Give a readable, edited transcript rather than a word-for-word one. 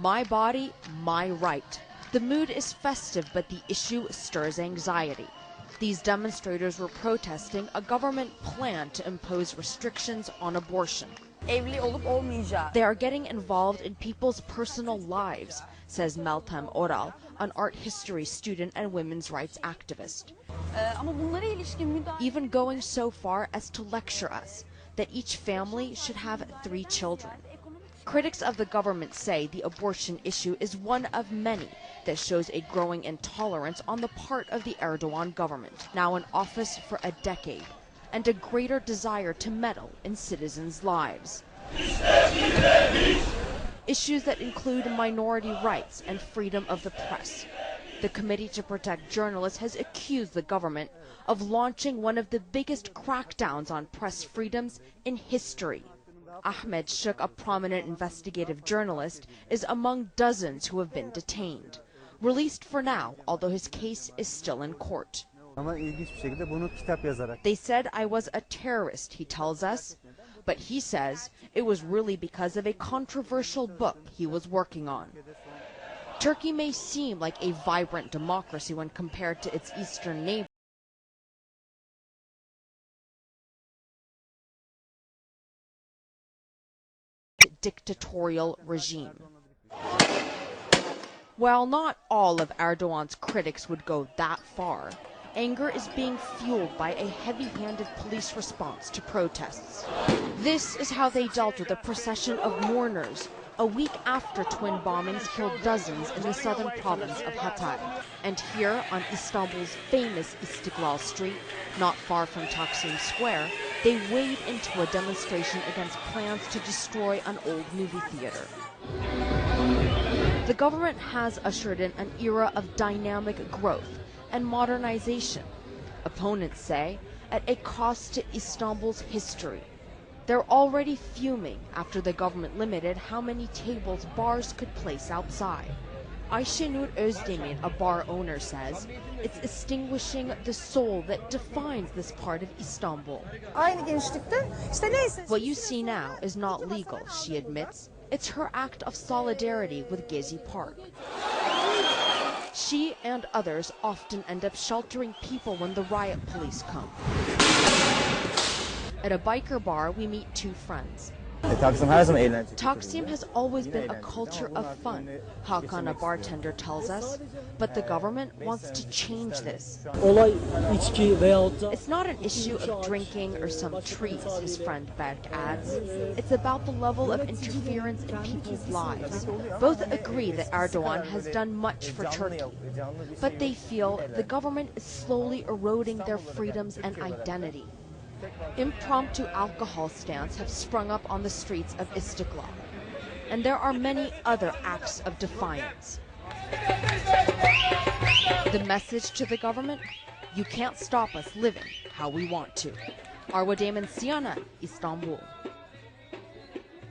My body, my right. The mood is festive, but the issue stirs anxiety. These demonstrators were protesting a government plan to impose restrictions on abortion. They are getting involved in people's personal lives, says Meltem Oral, an art history student and women's rights activist. Even going so far as to lecture us that each family should have 3 children. Critics of the government say the abortion issue is one of many that shows a growing intolerance on the part of the Erdogan government, now in office for a decade, and a greater desire to meddle in citizens' lives. Issues that include minority rights and freedom of the press. The Committee to Protect Journalists has accused the government of launching one of the biggest crackdowns on press freedoms in history. Ahmed Shuk, a prominent investigative journalist, is among dozens who have been detained. Released for now, although his case is still in court. They said I was a terrorist, he tells us, but he says it was really because of a controversial book he was working on. Turkey may seem like a vibrant democracy when compared to its eastern neighbor. Dictatorial regime. While not all of Erdogan's critics would go that far, anger is being fueled by a heavy-handed police response to protests. This is how they dealt with a procession of mourners a week after twin bombings killed dozens in the southern province of Hatay. And here on Istanbul's famous Istiklal Street, not far from Taksim Square, they wade into a demonstration against plans to destroy an old movie theater. The government has ushered in an era of dynamic growth and modernization, opponents say, at a cost to Istanbul's history. They're already fuming after the government limited how many tables bars could place outside. Ayşenur Özdemir, a bar owner, says it's extinguishing the soul that defines this part of Istanbul. What you see now is not legal, she admits. It's her act of solidarity with Gezi Park. She and others often end up sheltering people when the riot police come. At a biker bar, we meet 2 friends. Taksim has always been a culture of fun, Hakan, a bartender, tells us, but the government wants to change this. It's not an issue of drinking or some trees, his friend Berk adds. It's about the level of interference in people's lives. Both agree that Erdogan has done much for Turkey, but they feel the government is slowly eroding their freedoms and identity. Impromptu alcohol stands have sprung up on the streets of Istiklal, and there are many other acts of defiance. The message to the government? You can't stop us living how we want to. Arwa Damon, Siana, Istanbul.